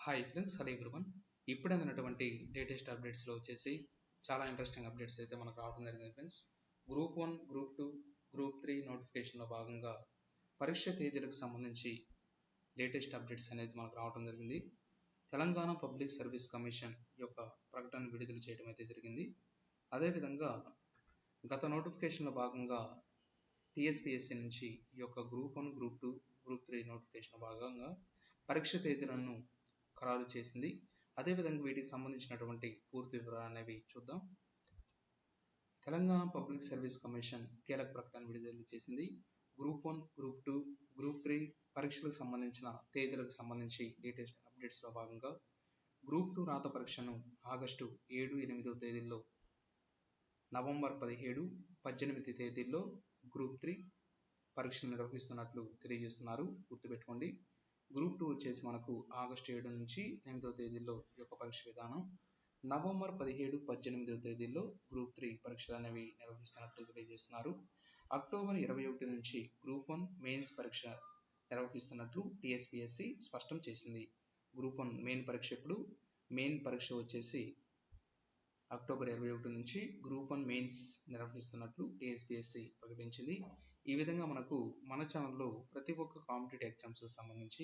Hi friends, hello everyone. ఇప్పుడు అందినటువంటి latest అప్డేట్స్లో వచ్చేసి చాలా ఇంట్రెస్టింగ్ అప్డేట్స్ అయితే మనకు రావడం జరిగింది ఫ్రెండ్స్. గ్రూప్ 1, గ్రూప్ 2, గ్రూప్ 3 నోటిఫికేషన్లో భాగంగా పరీక్ష తేదీలకు సంబంధించి లేటెస్ట్ అప్డేట్స్ అనేది మనకు రావడం జరిగింది. తెలంగాణ పబ్లిక్ సర్వీస్ కమిషన్ యొక్క ప్రకటన విడుదల చేయడం అయితే జరిగింది. అదేవిధంగా గత నోటిఫికేషన్లో భాగంగా టీఎస్పీఎస్సీ నుంచి ఈ యొక్క గ్రూప్ 1, గ్రూప్ 2, గ్రూప్ 3 నోటిఫికేషన్ భాగంగా పరీక్ష తేదీలను ఖరారు చేసింది. అదేవిధంగా వీటికి సంబంధించినటువంటి పూర్తి వివరాలు అనేవి చూద్దాం. తెలంగాణ పబ్లిక్ సర్వీస్ కమిషన్ కీలక ప్రకటన విడుదల చేసింది. గ్రూప్ 1, గ్రూప్ 2, గ్రూప్ 3 పరీక్షలకు సంబంధించిన తేదీలకు సంబంధించి లేటెస్ట్ అప్డేట్స్లో భాగంగా గ్రూప్ 2 రాత పరీక్షను ఆగస్టు 7, 8 తేదీల్లో, నవంబర్ 17, 18 తేదీల్లో గ్రూప్ 3 పరీక్షలు నిర్వహిస్తున్నట్లు తెలియజేస్తున్నారు. గుర్తుపెట్టుకోండి. గ్రూప్ 2 వచ్చేసి మనకు ఆగస్టు 7 నుంచి 8 తేదీల్లో ఈ యొక్క పరీక్ష విధానం, నవంబర్ 17, 18 తేదీల్లో గ్రూప్ 3 పరీక్షలు అనేవి నిర్వహిస్తున్నట్లు తెలియజేస్తున్నారు. అక్టోబర్ 21 నుంచి గ్రూప్ 1 మెయిన్స్ పరీక్ష నిర్వహిస్తున్నట్లు టీఎస్పీఎస్సీ స్పష్టం చేసింది. గ్రూప్ 1 మెయిన్ పరీక్ష ఎప్పుడు? మెయిన్ పరీక్ష వచ్చేసి అక్టోబర్ 21 నుంచి గ్రూప్ 1 మెయిన్స్ నిర్వహిస్తున్నట్లు టీఎస్పీఎస్సీ ప్రకటించింది. ఈ విధంగా మనకు మన ఛానల్లో ప్రతి ఒక్క కాంపిటేటివ్ ఎగ్జామ్స్ సంబంధించి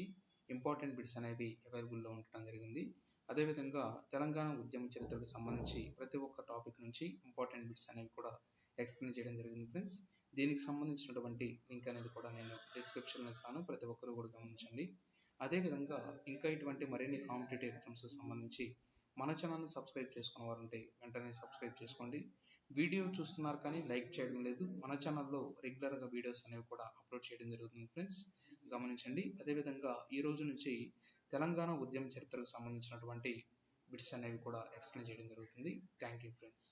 ఇంపార్టెంట్ బిట్స్ అనేవి అవైలబుల్లో ఉండటం జరిగింది. అదేవిధంగా తెలంగాణ ఉద్యమ చరిత్రకు సంబంధించి ప్రతి ఒక్క టాపిక్ నుంచి ఇంపార్టెంట్ బిట్స్ అనేవి కూడా ఎక్స్ప్లెయిన్ చేయడం జరిగింది ఫ్రెండ్స్. దీనికి సంబంధించినటువంటి లింక్ అనేది కూడా నేను డిస్క్రిప్షన్లో ఇస్తాను, ప్రతి ఒక్కరు కూడా గమనించండి. అదేవిధంగా ఇంకా ఇటువంటి మరిన్ని కాంపిటేటివ్ ఎగ్జామ్స్ సంబంధించి మన ఛానల్ని సబ్స్క్రైబ్ చేసుకున్న వారు ఉంటే వెంటనే సబ్స్క్రైబ్ చేసుకోండి. వీడియో చూస్తున్నారు కానీ లైక్ చేయడం లేదు. మన ఛానల్లో రెగ్యులర్గా వీడియోస్ అనేవి కూడా అప్లోడ్ చేయడం జరుగుతుంది ఫ్రెండ్స్, గమనించండి. అదేవిధంగా ఈ రోజు నుంచి తెలంగాణ ఉద్యమ చరిత్రకు సంబంధించినటువంటి బిట్స్ అనేవి కూడా ఎక్స్ప్లెయిన్ చేయడం జరుగుతుంది. Thank you friends.